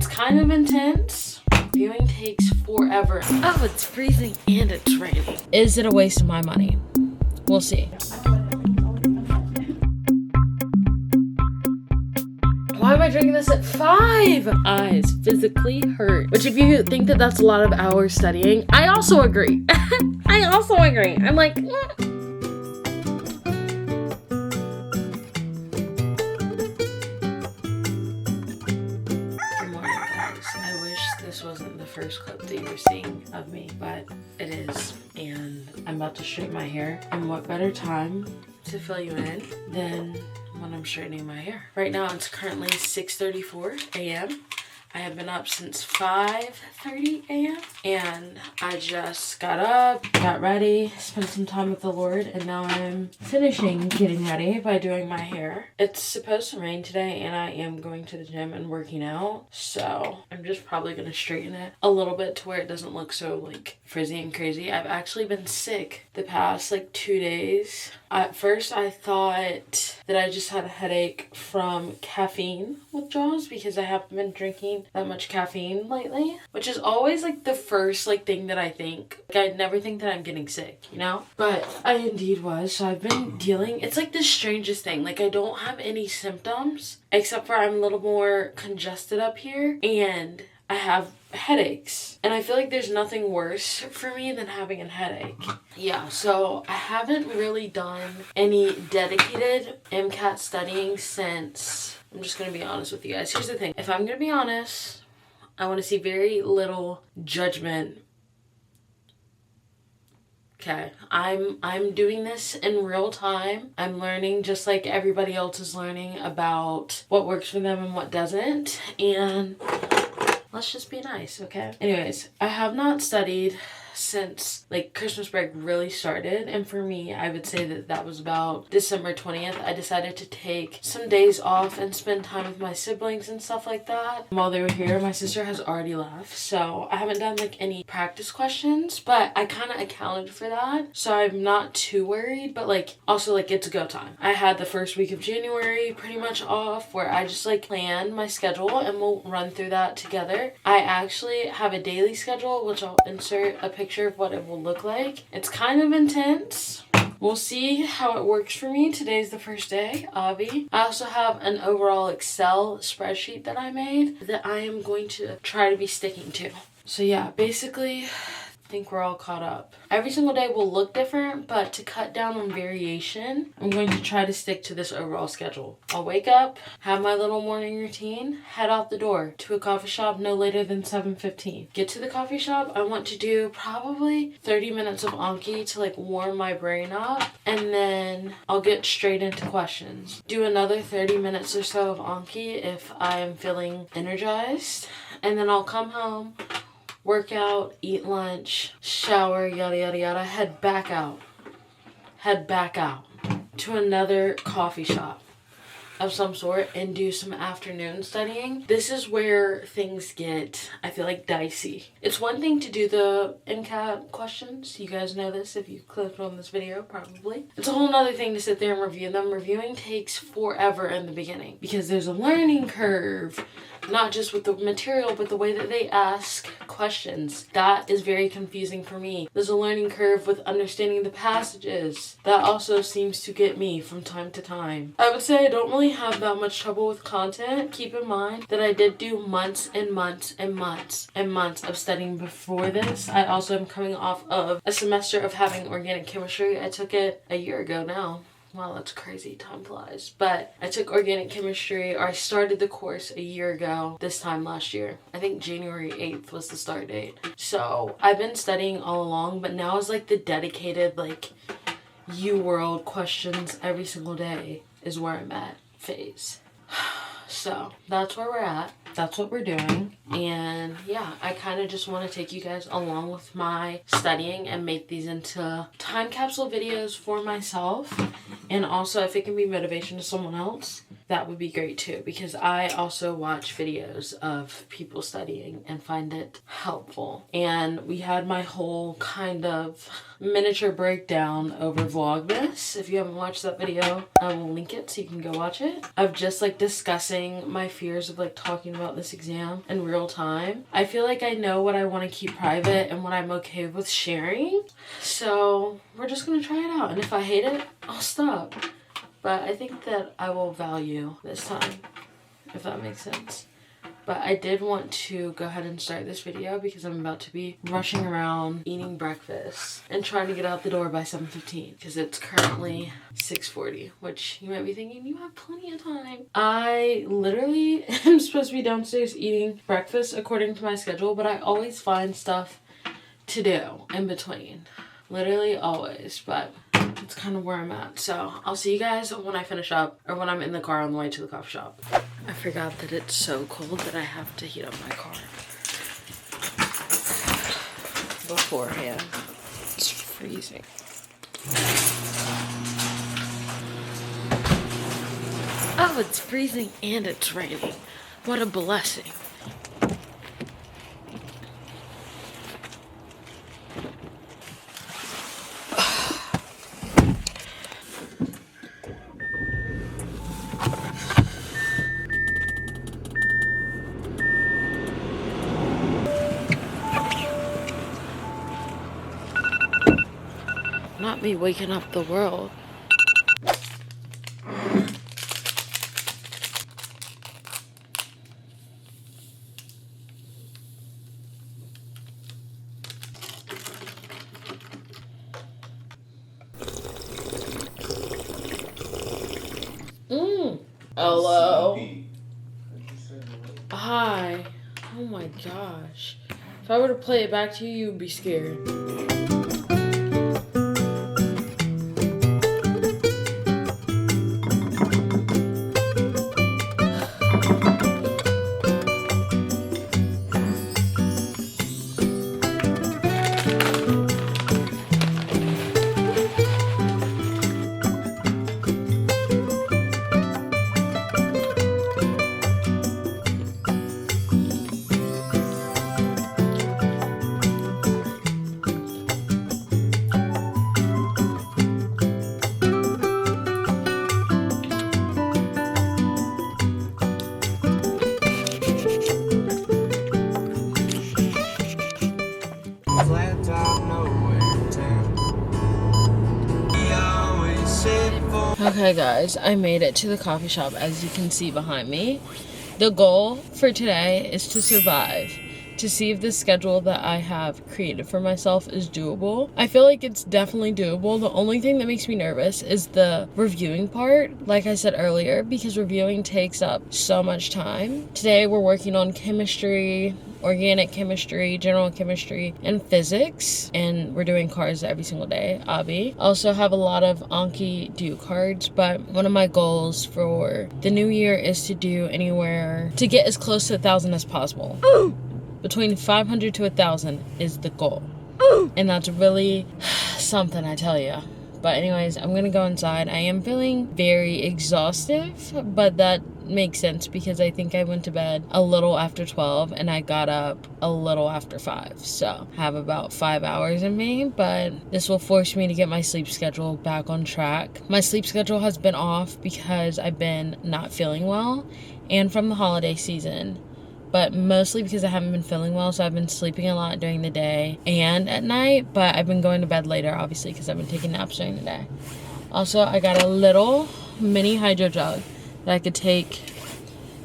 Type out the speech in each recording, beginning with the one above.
It's kind of intense. Viewing takes forever. Oh, it's freezing and it's raining. Is it a waste of my money? We'll see. Why am I drinking this at 5? Eyes physically hurt. Which if you think that that's a lot of hours studying, I also agree. I also agree. I'm like, Good morning, guys. I wish this wasn't the first clip that you're seeing of me, but it is. And I'm about to straighten my hair. And what better time to fill you in than when I'm straightening my hair. Right now it's currently 6:34 a.m. I have been up since 5:30 a.m. and I just got up, got ready, spent some time with the Lord, and now I'm finishing getting ready by doing my hair. It's supposed to rain today and I am going to the gym and working out, so I'm just probably going to straighten it a little bit to where it doesn't look so like frizzy and crazy. I've actually been sick the past like 2 days. At first I thought that I just had a headache from caffeine withdrawals because I haven't been drinking that much caffeine lately, which is always like the first like thing that I think. Like I never think that I'm getting sick, you know? But I indeed was. So I've been dealing, it's like the strangest thing. Like I don't have any symptoms except for I'm a little more congested up here and I have headaches. And I feel like there's nothing worse for me than having a headache. Yeah, so I haven't really done any dedicated MCAT studying since, I'm just going to be honest with you guys. Here's the thing. If I'm going to be honest, I want to see very little judgment. Okay, I'm doing this in real time. I'm learning just like everybody else is learning about what works for them and what doesn't. And let's just be nice, okay? Anyways, I have not studied since like Christmas break really started, and for me I would say that that was about December 20th. I decided to take some days off and spend time with my siblings and stuff like that. While they were here, my sister has already left, so I haven't done like any practice questions, but I kind of accounted for that, so I'm not too worried. But like also like it's go time. I had the first week of January pretty much off where I just like planned my schedule, and we'll run through that together. I actually have a daily schedule which I'll insert a picture of what it will look like. It's kind of intense. We'll see how it works for me. Today's the first day, Avi. I also have an overall Excel spreadsheet that I made that I am going to try to be sticking to. So yeah, basically I think we're all caught up. Every single day will look different, but to cut down on variation, I'm going to try to stick to this overall schedule. I'll wake up, have my little morning routine, head out the door to a coffee shop no later than 7:15. Get to the coffee shop, I want to do probably 30 minutes of Anki to like warm my brain up, and then I'll get straight into questions. Do another 30 minutes or so of Anki if I am feeling energized, and then I'll come home, work out, eat lunch, shower, yada yada yada, head back out to another coffee shop of some sort and do some afternoon studying. This is where things get, I feel like, dicey. It's one thing to do the MCAT questions. You guys know this if you clicked on this video, probably. It's a whole nother thing to sit there and review them. Reviewing takes forever in the beginning because there's a learning curve. Not just with the material, but the way that they ask questions. That is very confusing for me. There's a learning curve with understanding the passages. That also seems to get me from time to time. I would say I don't really have that much trouble with content. Keep in mind that I did do months and months and months and months of studying before this. I also am coming off of a semester of having organic chemistry. I took it a year ago now. Wow, that's crazy. Time flies. But I took organic chemistry, or I started the course a year ago, this time last year. I think January 8th was the start date. So I've been studying all along, but now is like the dedicated, like, UWorld questions every single day is where I'm at phase. So that's where we're at. That's what we're doing. And yeah, I kind of just want to take you guys along with my studying and make these into time capsule videos for myself. And also, if it can be motivation to someone else, that would be great too, because I also watch videos of people studying and find it helpful. And we had my whole kind of miniature breakdown over Vlogmas. If you haven't watched that video, I will link it so you can go watch it. Of just like discussing my fears of like talking about this exam in real time. I feel like I know what I want to keep private and what I'm okay with sharing. So we're just gonna try it out. And if I hate it, I'll stop. But I think that I will value this time, if that makes sense. But I did want to go ahead and start this video because I'm about to be rushing around, eating breakfast, and trying to get out the door by 7:15 because it's currently 6:40, which you might be thinking, you have plenty of time. I literally am supposed to be downstairs eating breakfast according to my schedule, but I always find stuff to do in between. Literally always, but it's kind of where I'm at. So I'll see you guys when I finish up, or when I'm in the car on the way to the coffee shop. I forgot that it's so cold that I have to heat up my car beforehand. It's freezing. Oh, it's freezing and it's raining. What a blessing. Not me waking up the world. Hello. Hi. Oh my gosh. If I were to play it back to you, you would be scared. Okay guys, I made it to the coffee shop, as you can see behind me. The goal for today is to survive, to see if the schedule that I have created for myself is doable. I feel like it's definitely doable. The only thing that makes me nervous is the reviewing part, like I said earlier, because reviewing takes up so much time. Today we're working on chemistry, organic chemistry, general chemistry, and physics, and we're doing cards every single day, obvi. Also have a lot of Anki due cards, but one of my goals for the new year is to do anywhere to get as close to 1,000 as possible. Between 500 to 1,000 is the goal. And that's really something, I tell you. But anyways, I'm gonna go inside. I am feeling very exhaustive, but that makes sense because I think I went to bed a little after 12 and I got up a little after 5. So I have about 5 hours in me, but this will force me to get my sleep schedule back on track. My sleep schedule has been off because I've been not feeling well and from the holiday season. But mostly because I haven't been feeling well, so I've been sleeping a lot during the day and at night, but I've been going to bed later, obviously, because I've been taking naps during the day. Also, I got a little mini hydro jug that I could take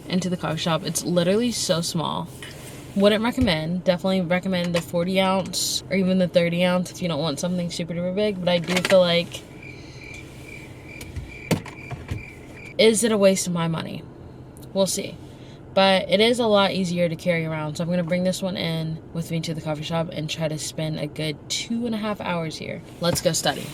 into the coffee shop. It's literally so small. Wouldn't recommend. Definitely recommend the 40 ounce or even the 30 ounce if you don't want something super duper big, but I do feel like, is it a waste of my money? We'll see. But it is a lot easier to carry around. So I'm going to bring this one in with me to the coffee shop and try to spend a good 2.5 hours here. Let's go study.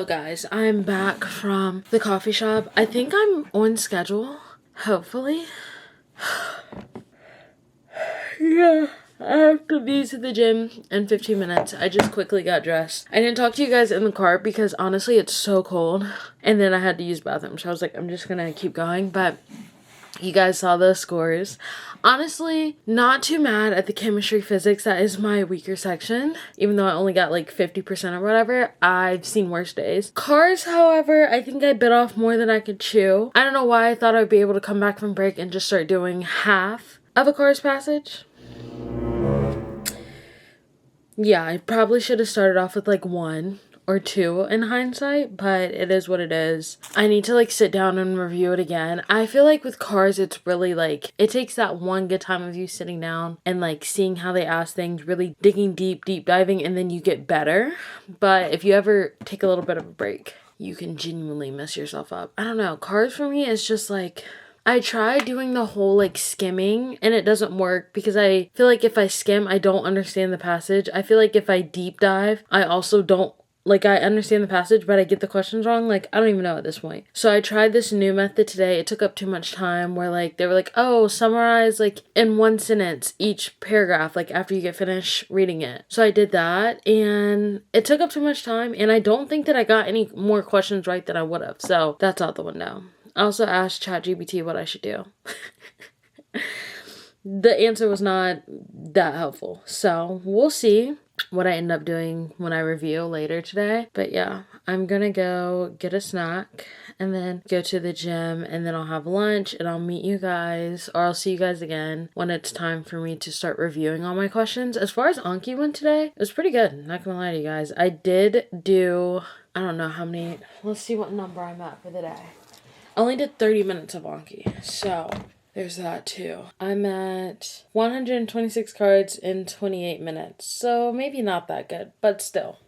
So guys, I'm back from the coffee shop. I think I'm on schedule, hopefully. Yeah, I have to be to the gym in 15 minutes. I just quickly got dressed. I didn't talk to you guys in the car because honestly it's so cold. And then I had to use the bathroom. So I was like, I'm just gonna keep going. But you guys saw the scores. Honestly, not too mad at the chemistry physics. That is my weaker section. Even though I only got like 50% or whatever, I've seen worse days. Cars, however, I think I bit off more than I could chew. I don't know why I thought I'd be able to come back from break and just start doing half of a Cars passage. Yeah, I probably should have started off with like 1 or 2 in hindsight, but it is what it is. I need to like sit down and review it again. I feel like with Cars, it's really like, it takes that one good time of you sitting down and like seeing how they ask things, really digging deep diving, and then you get better. But if you ever take a little bit of a break, you can genuinely mess yourself up. I don't know. Cars for me is just like, I tried doing the whole like skimming and it doesn't work because I feel like if I skim, I don't understand the passage. I feel like if I deep dive, I also don't, like I understand the passage, but I get the questions wrong. Like, I don't even know at this point. So I tried this new method today. It took up too much time where like, they were like, oh, summarize like in 1 sentence each paragraph, like after you get finished reading it. So I did that and it took up too much time. And I don't think that I got any more questions right than I would have. So that's out the window. I also asked ChatGPT what I should do. The answer was not that helpful. So we'll see what I end up doing when I review later today. But yeah, I'm gonna go get a snack and then go to the gym and then I'll have lunch and I'll meet you guys, or I'll see you guys again when it's time for me to start reviewing all my questions. As far as Anki went today, it was pretty good. Not gonna lie to you guys. I did do, I don't know how many, let's see what number I'm at for the day. I only did 30 minutes of Anki, so there's that too. I'm at 126 cards in 28 minutes, so maybe not that good, but still.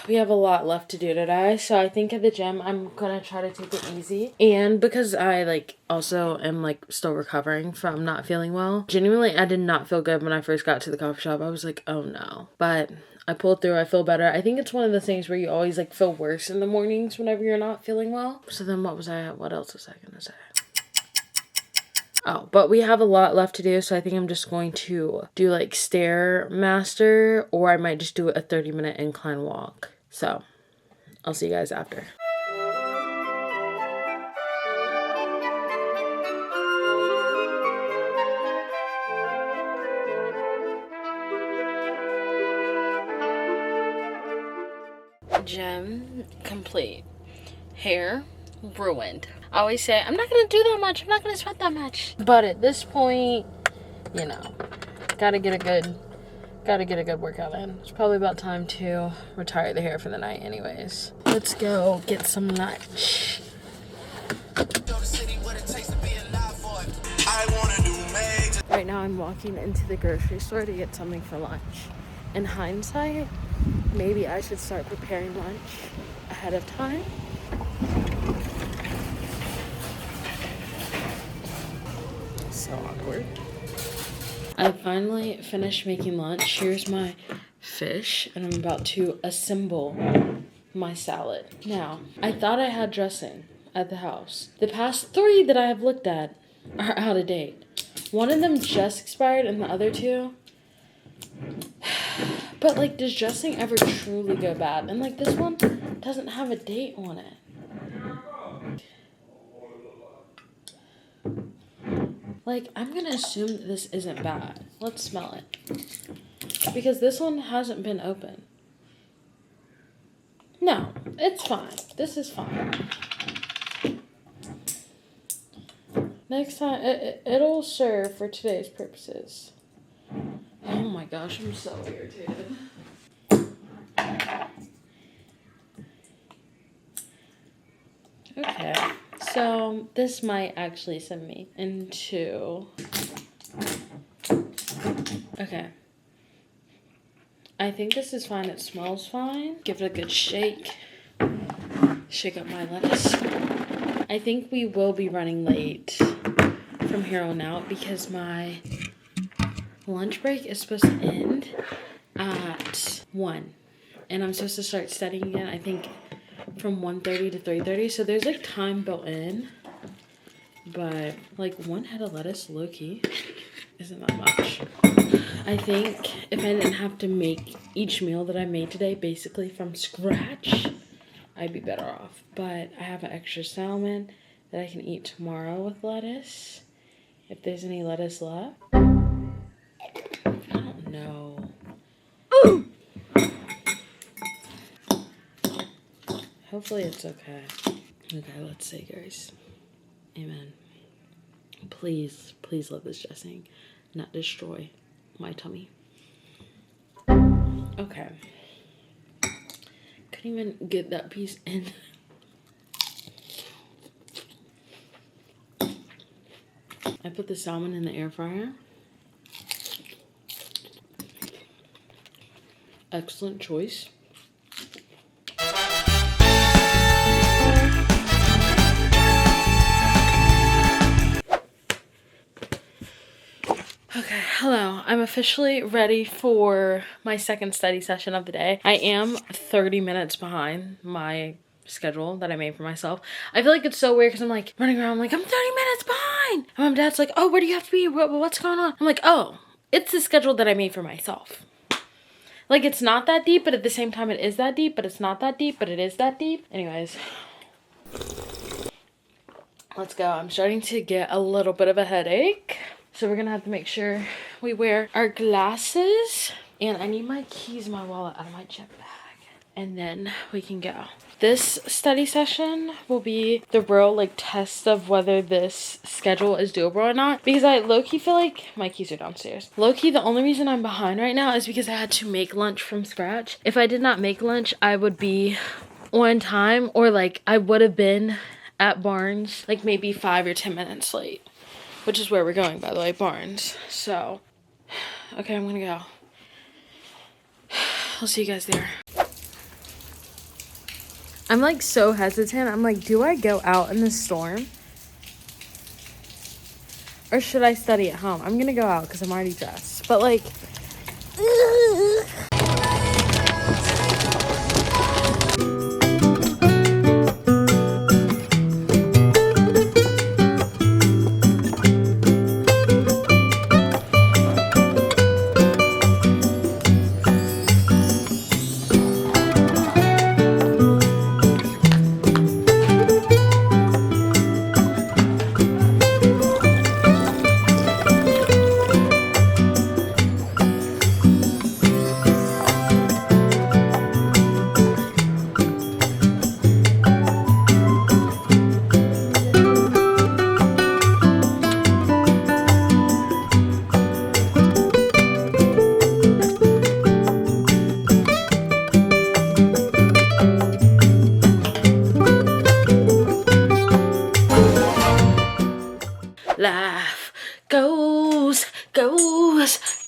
We have a lot left to do today, so I think at the gym I'm gonna try to take it easy. And because I like also am like still recovering from not feeling well, genuinely I did not feel good when I first got to the coffee shop. I was like, oh no. But I pulled through, I feel better. I think it's one of the things where you always like feel worse in the mornings whenever you're not feeling well. So then what else was I gonna say? Oh, but we have a lot left to do, so I think I'm just going to do like Stairmaster, or I might just do a 30-minute incline walk. So I'll see you guys after. Gym complete. Hair ruined. I always say, I'm not gonna do that much, I'm not gonna sweat that much. But at this point, you know, gotta get a good workout in. It's probably about time to retire the hair for the night anyways. Let's go get some lunch. Right now I'm walking into the grocery store to get something for lunch. In hindsight, maybe I should start preparing lunch ahead of time. So awkward. I finally finished making lunch. Here's my fish, and I'm about to assemble my salad. Now, I thought I had dressing at the house. The past 3 that I have looked at are out of date. One of them just expired, and the other 2... But, like, does dressing ever truly go bad? And, like, this one doesn't have a date on it. Like, I'm gonna assume that this isn't bad. Let's smell it. Because this one hasn't been open. No, it's fine. This is fine. Next time, it'll serve for today's purposes. Oh my gosh, I'm so irritated. Okay, so this might actually send me into... Okay. I think this is fine. It smells fine. Give it a good shake. Shake up my lettuce. I think we will be running late from here on out because my lunch break is supposed to end at 1. And I'm supposed to start studying again, I think, from 1:30 to 3:30. So there's like time built in. But like one head of lettuce, low-key, isn't that much. I think if I didn't have to make each meal that I made today basically from scratch, I'd be better off. But I have an extra salmon that I can eat tomorrow with lettuce. If there's any lettuce left. I don't know. Ooh! Hopefully it's okay. Okay, let's see, guys. Amen. Please, please let this dressing not destroy my tummy. Okay. Couldn't even get that piece in. I put the salmon in the air fryer. Excellent choice. Okay, hello. I'm officially ready for my second study session of the day. I am 30 minutes behind my schedule that I made for myself. I feel like it's so weird because I'm like running around like I'm 30 minutes behind. And my dad's like, oh, where do you have to be? What's going on? I'm like, oh, it's the schedule that I made for myself. Like, it's not that deep, but at the same time it is that deep, but it's not that deep, but it is that deep. Anyways, let's go. I'm starting to get a little bit of a headache. So we're gonna have to make sure we wear our glasses. And I need my keys, my wallet out of my jet bag. And then we can go. This study session will be the real like test of whether this schedule is doable or not. Because I low-key feel like my keys are downstairs. Low-key, the only reason I'm behind right now is because I had to make lunch from scratch. If I did not make lunch, I would be on time, or like I would have been at Barnes like maybe 5 or 10 minutes late. Which is where we're going, by the way, Barnes. So, okay, I'm gonna go. I'll see you guys there. I'm like so hesitant. I'm like, do I go out in the storm? Or should I study at home? I'm gonna go out because I'm already dressed. But like, life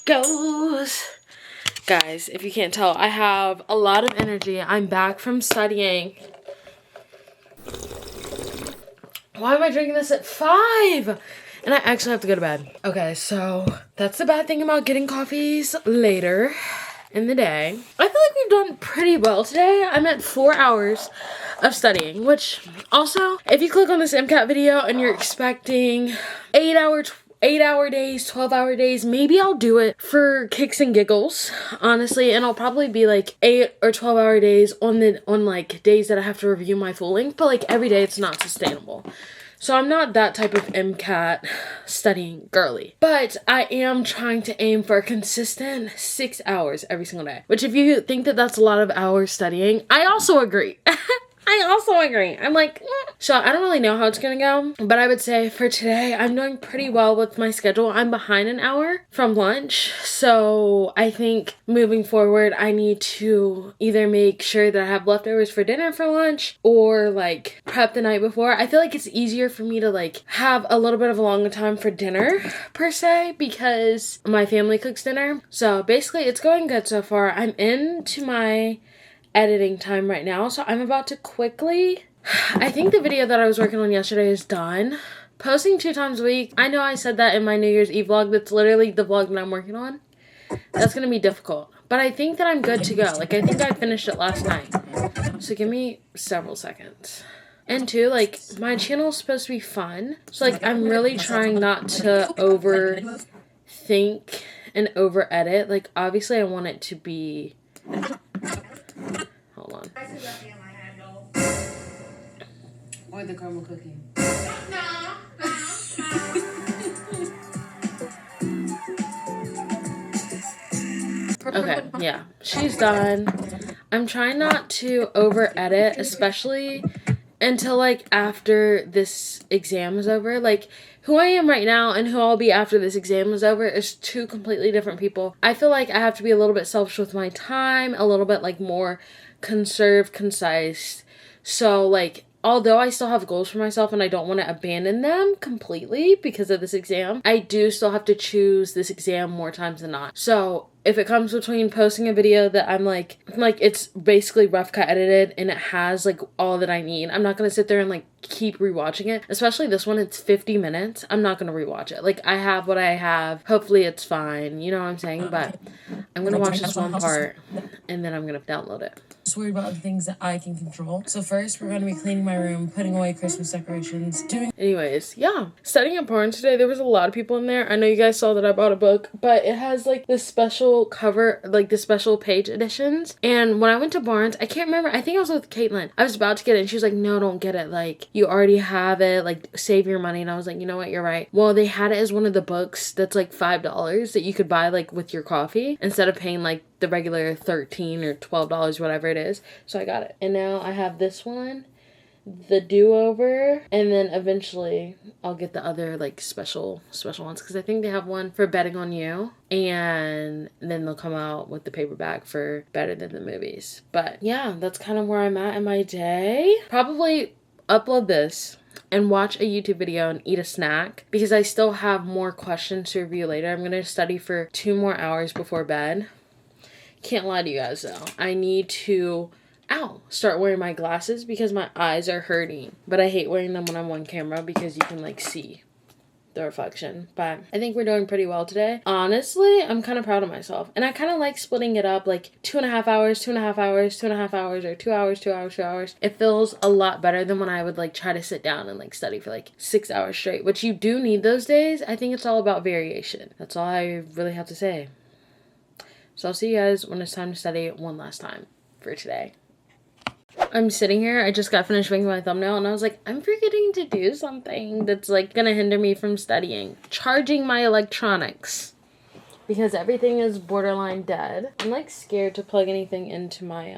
goes. Guys, if you can't tell, I have a lot of energy. I'm back from studying. Why am I drinking this at 5? And I actually have to go to bed. Okay, so that's the bad thing about getting coffees later in the day. I feel like we've done pretty well today. I'm at 4 hours of studying, which also, if you click on this MCAT video and you're expecting 8-hour days, 12-hour days, maybe I'll do it for kicks and giggles, honestly, and I'll probably be like 8 or 12-hour days on like days that I have to review my full length, but like every day it's not sustainable. So I'm not that type of MCAT studying girly, but I am trying to aim for a consistent 6 hours every single day, which if you think that that's a lot of hours studying, I also agree. I'm like, So I don't really know how it's gonna go, but I would say for today, I'm doing pretty well with my schedule. I'm behind an hour from lunch, so I think moving forward, I need to either make sure that I have leftovers for dinner for lunch or like prep the night before. I feel like it's easier for me to like have a little bit of a longer time for dinner per se because my family cooks dinner. So basically it's going good so far. I'm into my editing time right now, so I'm about to quickly, I think the video that I was working on yesterday is done. Posting 2 times a week, I know I said that in my New Year's Eve vlog, that's literally the vlog that I'm working on. That's gonna be difficult, But I think that I'm good to go. Like, I think I finished it last night. So give me several seconds. And two, like, my channel is supposed to be fun. So, like, I'm really trying not to overthink and over edit. Like, obviously I want it to be... Hold on. Or the caramel cookie. Okay, yeah, she's done. I'm trying not to over edit, especially until like after this exam is over. Like, who I am right now and who I'll be after this exam is over is two completely different people. I feel like I have to be a little bit selfish with my time, a little bit like more conserved, concise. So like, although I still have goals for myself and I don't want to abandon them completely because of this exam, I do still have to choose this exam more times than not. So if it comes between posting a video that I'm like it's basically rough cut edited and it has like all that I need, I'm not going to sit there and like keep rewatching it. Especially this one, it's 50 minutes. I'm not going to rewatch it. Like, I have what I have. Hopefully it's fine. You know what I'm saying? But I'm going to watch this one part and then I'm going to download it. Just worried about the things that I can control. So first, we're going to be cleaning my room, putting away Christmas decorations, Anyways, yeah. Studying at Barnes today, there was a lot of people in there. I know you guys saw that I bought a book, but it has like this special cover, like the special page editions. And when I went to Barnes, I can't remember. I think I was with Caitlin. I was about to get it and she was like, no, don't get it. Like, you already have it. Like, save your money. And I was like, you know what? You're right. Well, they had it as one of the books that's like $5 that you could buy like with your coffee instead of paying like the regular $13 or $12, whatever it is. So I got it. And now I have this one, the do-over, and then eventually I'll get the other like special ones because I think they have one for Betting on You, and then they'll come out with the paperback for Better Than the Movies. But yeah, that's kind of where I'm at in my day. Probably upload this and watch a YouTube video and eat a snack because I still have more questions to review later. I'm going to study for 2 more hours before bed. Can't lie to you guys though. I need to start wearing my glasses because my eyes are hurting. But I hate wearing them when I'm on camera because you can like see the reflection. But I think we're doing pretty well today. Honestly, I'm kind of proud of myself. And I kind of like splitting it up like 2.5 hours, 2.5 hours, 2.5 hours, or 2 hours, 2 hours, 2 hours. It feels a lot better than when I would like try to sit down and like study for like 6 hours straight, which you do need those days. I think it's all about variation. That's all I really have to say. So I'll see you guys when it's time to study one last time for today. I'm sitting here, I just got finished making my thumbnail and I was like, I'm forgetting to do something that's like gonna hinder me from studying. Charging my electronics. Because everything is borderline dead. I'm like scared to plug anything into my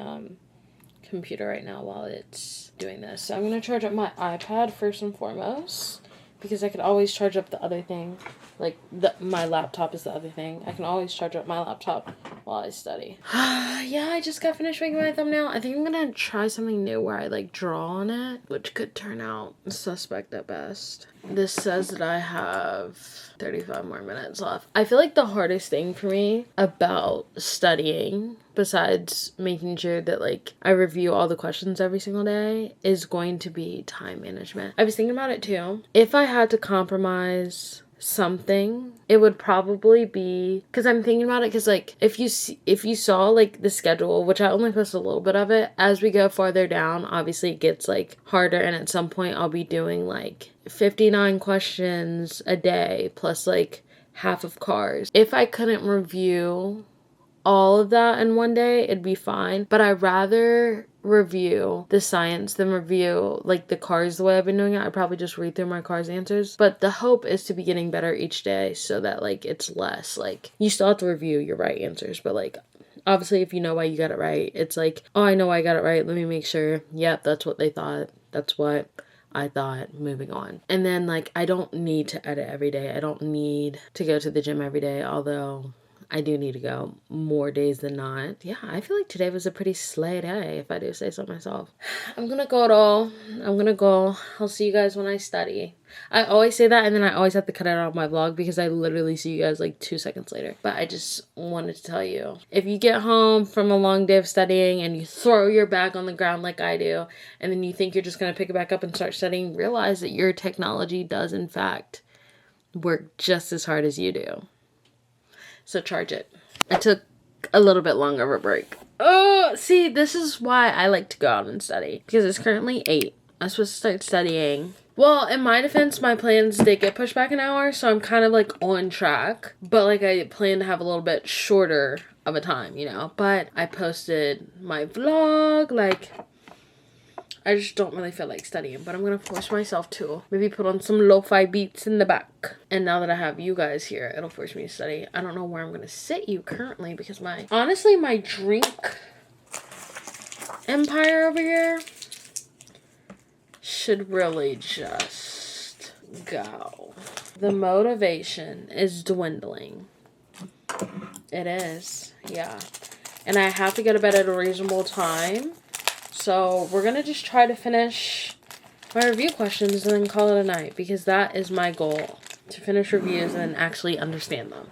computer right now while it's doing this. So I'm gonna charge up my iPad first and foremost. Because I could always charge up the other thing. Like, my laptop is the other thing. I can always charge up my laptop while I study. Yeah, I just got finished making my thumbnail. I think I'm gonna try something new where I, like, draw on it. Which could turn out suspect at best. This says that I have 35 more minutes left. I feel like the hardest thing for me about studying, besides making sure that, like, I review all the questions every single day, is going to be time management. I was thinking about it, too. If I had to compromise something, it would probably be, because I'm thinking about it, because like if you saw like the schedule, which I only posted a little bit of it, as we go farther down obviously it gets like harder, and at some point I'll be doing like 59 questions a day plus like half of cars. If I couldn't review all of that in one day, it'd be fine, but I'd rather review the science than review like the cars the way I've been doing it. I'd probably just read through my cars answers, but the hope is to be getting better each day so that like it's less like you still have to review your right answers, but like obviously if you know why you got it right, it's like, oh, I know why I got it right, let me make sure, yep, that's what they thought, that's what I thought, moving on. And then like I don't need to edit every day, I don't need to go to the gym every day, although I do need to go more days than not. Yeah, I feel like today was a pretty slay day, if I do say so myself. I'm gonna go though. I'll see you guys when I study. I always say that and then I always have to cut it out of my vlog because I literally see you guys like 2 seconds later. But I just wanted to tell you, if you get home from a long day of studying and you throw your bag on the ground like I do, and then you think you're just gonna pick it back up and start studying, realize that your technology does in fact work just as hard as you do. So charge it. I took a little bit longer of a break. Oh, see, this is why I like to go out and study. Because it's currently 8. I'm supposed to start studying. Well, in my defense, my plans did get pushed back an hour, so I'm kind of, like, on track. But, like, I plan to have a little bit shorter of a time, you know? But I posted my vlog, like, I just don't really feel like studying. But I'm going to force myself to. Maybe put on some lo-fi beats in the back. And now that I have you guys here, it'll force me to study. I don't know where I'm going to sit you currently because honestly, my drink empire over here should really just go. The motivation is dwindling. It is, yeah. And I have to go to bed at a reasonable time. So we're going to just try to finish my review questions and then call it a night. Because that is my goal. To finish reviews and actually understand them.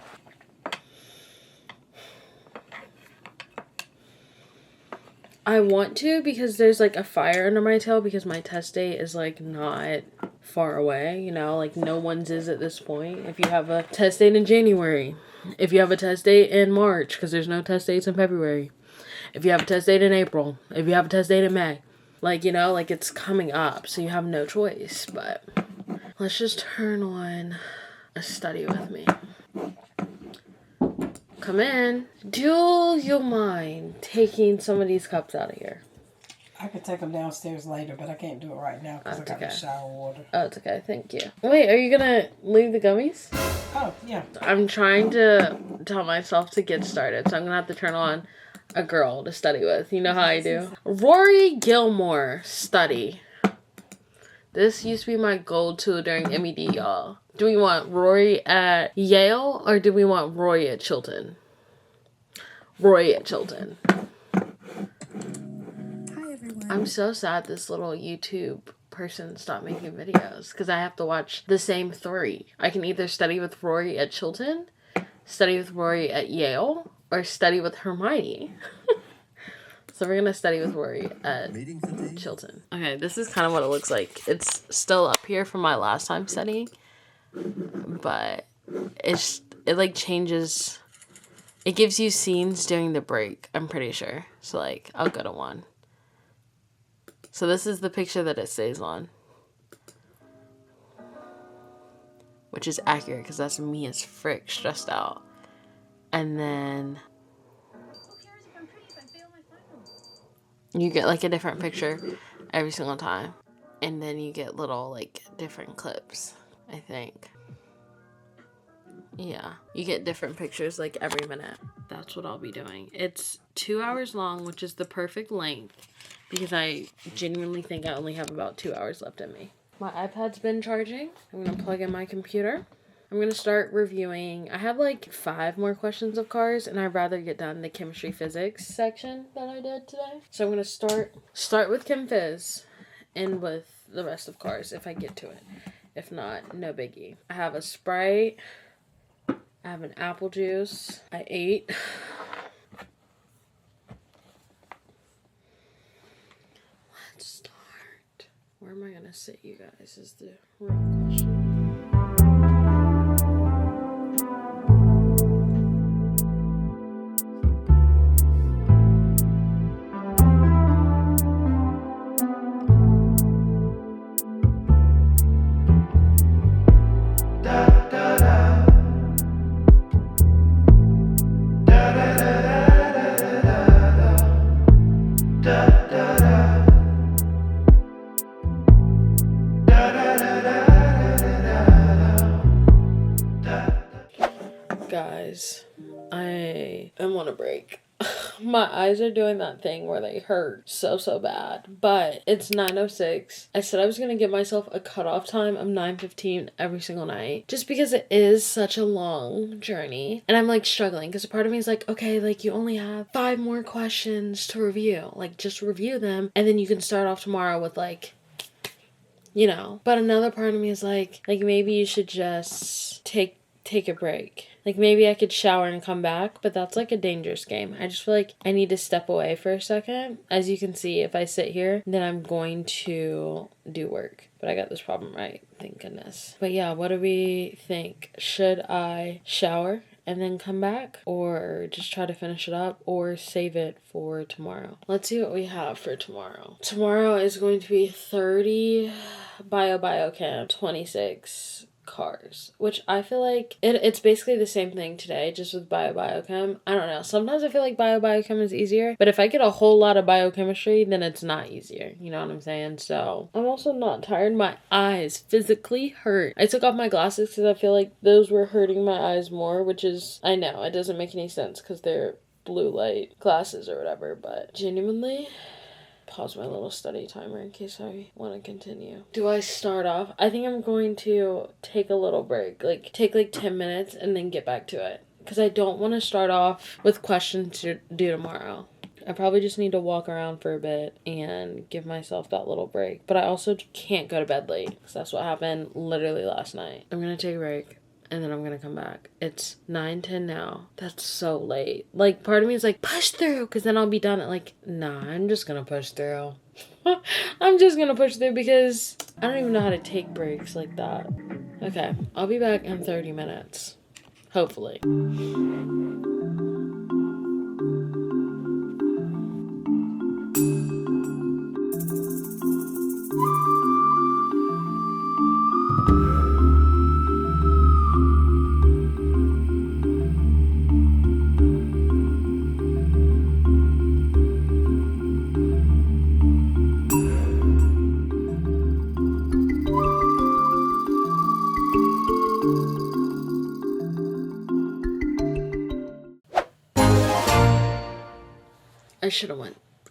I want to because there's like a fire under my tail because my test date is like not far away, you know, like no one's is at this point. If you have a test date in January, if you have a test date in March, because there's no test dates in February, if you have a test date in April, if you have a test date in May, like, you know, like it's coming up, so you have no choice. But let's just turn on a study with me. Come in. Do you mind taking some of these cups out of here? I could take them downstairs later, but I can't do it right now because I got the shower water. Oh, it's okay. Thank you. Wait, are you gonna leave the gummies? Oh, yeah. I'm trying to tell myself to get started, so I'm gonna have to turn on a girl to study with. You know how I do. Rory Gilmore study. This used to be my go-to during MED, y'all. Do we want Rory at Yale or do we want Roy at Chilton? Roy at Chilton. Hi, everyone. I'm so sad this little YouTube person stopped making videos because I have to watch the same 3. I can either study with Rory at Chilton, study with Rory at Yale, or study with Hermione. So we're going to study with Rory at Chilton. Okay, this is kind of what it looks like. It's still up here from my last time studying. But it like changes. It gives you scenes during the break, I'm pretty sure. So like, I'll go to one. So this is the picture that it stays on. Which is accurate because that's me as frick, stressed out. And then you get like a different picture every single time. And then you get little like different clips, I think. Yeah, you get different pictures like every minute. That's what I'll be doing. It's 2 hours long, which is the perfect length because I genuinely think I only have about 2 hours left in me. My iPad's been charging. I'm going to plug in my computer. I'm going to start reviewing. I have like 5 more questions of cars, and I'd rather get done the chemistry physics section that I did today. So I'm going to start with Chem Phys and with the rest of cars if I get to it. If not, no biggie. I have a Sprite. I have an apple juice. I ate. Let's start. Where am I going to sit, you guys, is the real question. Guys, I am on a break. My eyes are doing that thing where they hurt so bad. But it's 9:06. I said I was going to give myself a cutoff time of 9:15 every single night. Just because it is such a long journey. And I'm like struggling because a part of me is like, okay, like you only have 5 more questions to review. Like just review them. And then you can start off tomorrow with like, you know. But another part of me is like maybe you should just take a break. Like maybe I could shower and come back, but that's like a dangerous game. I just feel like I need to step away for a second. As you can see, if I sit here, then I'm going to do work. But I got this problem right, thank goodness. But yeah, what do we think? Should I shower and then come back, or just try to finish it up, or save it for tomorrow. Let's see what we have for tomorrow. Tomorrow is going to be 30 biochem, 26 cars, which I feel like it's basically the same thing today, just with biochem. I don't know. Sometimes I feel like biochem is easier, but if I get a whole lot of biochemistry, then it's not easier. You know what I'm saying? So I'm also not tired. My eyes physically hurt. I took off my glasses because I feel like those were hurting my eyes more, which is, I know, it doesn't make any sense because they're blue light glasses or whatever, but genuinely, pause my little study timer in case I want to continue. Do I start off? I think I'm going to take a little break, take 10 minutes and then get back to it, because I don't want to start off with questions to do tomorrow. I probably just need to walk around for a bit and give myself that little break, but I also can't go to bed late because that's what happened literally last night. I'm going to take a break. And then I'm going to come back. It's 9:10 now. That's so late. Part of me is push through. Because then I'll be done at nah, I'm just going to push through. I'm just going to push through because I don't even know how to take breaks like that. Okay. I'll be back in 30 minutes. Hopefully.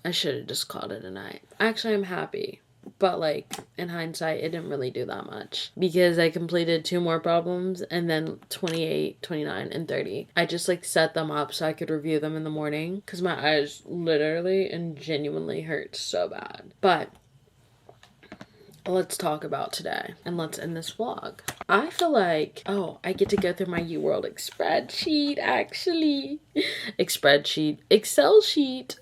I should have just called it a night. Actually, I'm happy. But in hindsight, it didn't really do that much. Because I completed 2 more problems, and then 28, 29, and 30. I just set them up so I could review them in the morning. Because my eyes literally and genuinely hurt so bad. But let's talk about today, and let's end this vlog. I feel like, I get to go through my UWorld spreadsheet, actually. Excel sheet.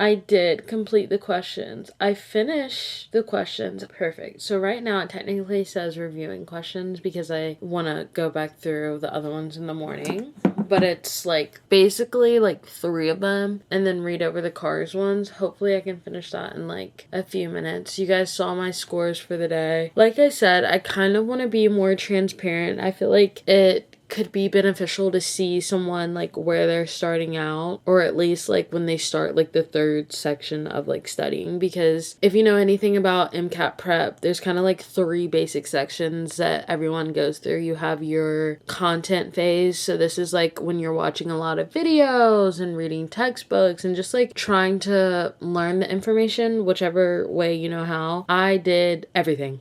I did complete the questions. I finished the questions. Perfect. So right now it technically says reviewing questions because I want to go back through the other ones in the morning. But it's basically 3 of them, and then read over the cars ones. Hopefully I can finish that in a few minutes. You guys saw my scores for the day. Like I said, I kind of want to be more transparent. I feel like it could be beneficial to see someone where they're starting out, or at least when they start the 3rd section of studying, because if you know anything about MCAT prep, there's kind of 3 basic sections that everyone goes through. You have your content phase, so this is when you're watching a lot of videos and reading textbooks and just trying to learn the information whichever way you know how. I did everything.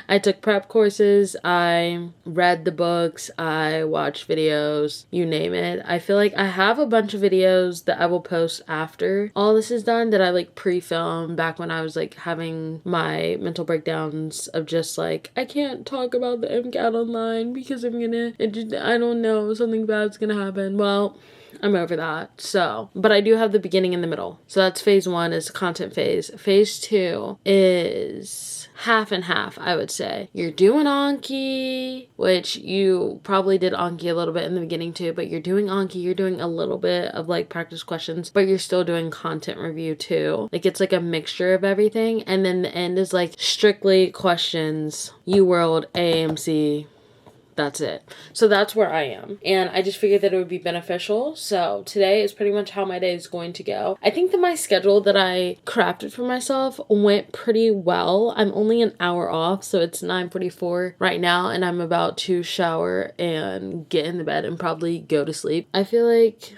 I took prep courses, I read the books, I watched videos, you name it. I feel like I have a bunch of videos that I will post after all this is done that I pre-filmed back when I was having my mental breakdowns of just I can't talk about the MCAT online because I don't know, something bad's gonna happen. Well, I'm over that. So, but I do have the beginning and the middle. So that's phase 1 is content phase. Phase 2 is half and half, I would say. You're doing Anki, which you probably did Anki a little bit in the beginning too, but you're doing Anki, you're doing a little bit of practice questions, but you're still doing content review too. It's a mixture of everything. And then the end is strictly questions, UWorld, AMC. That's it. So that's where I am. And I just figured that it would be beneficial. So today is pretty much how my day is going to go. I think that my schedule that I crafted for myself went pretty well. I'm only an hour off, so it's 9:44 right now, and I'm about to shower and get in the bed and probably go to sleep. I feel like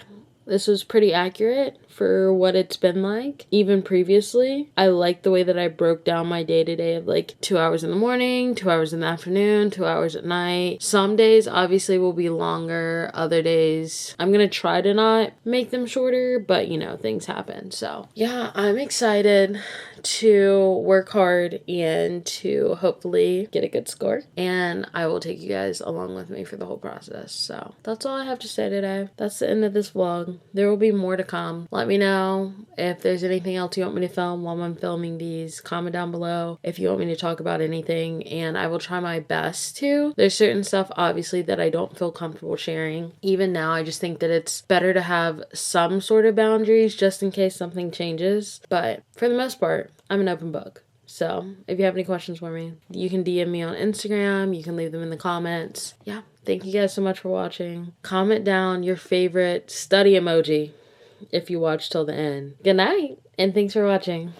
this was pretty accurate for what it's been like, even previously. I like the way that I broke down my day-to-day of 2 hours in the morning, 2 hours in the afternoon, 2 hours at night. Some days obviously will be longer. Other days I'm gonna try to not make them shorter, but things happen. So yeah, I'm excited to work hard and to hopefully get a good score, and I will take you guys along with me for the whole process. So that's all I have to say today. That's the end of this vlog. there will be more to come. Let me know if there's anything else you want me to film while I'm filming these. Comment down below if you want me to talk about anything, and I will try my best to. There's certain stuff obviously that I don't feel comfortable sharing. Even now, I just think that it's better to have some sort of boundaries just in case something changes. But for the most part, I'm an open book. So if you have any questions for me, you can DM me on Instagram. You can leave them in the comments. Yeah, thank you guys so much for watching. Comment down your favorite study emoji if you watched till the end. Good night, and thanks for watching.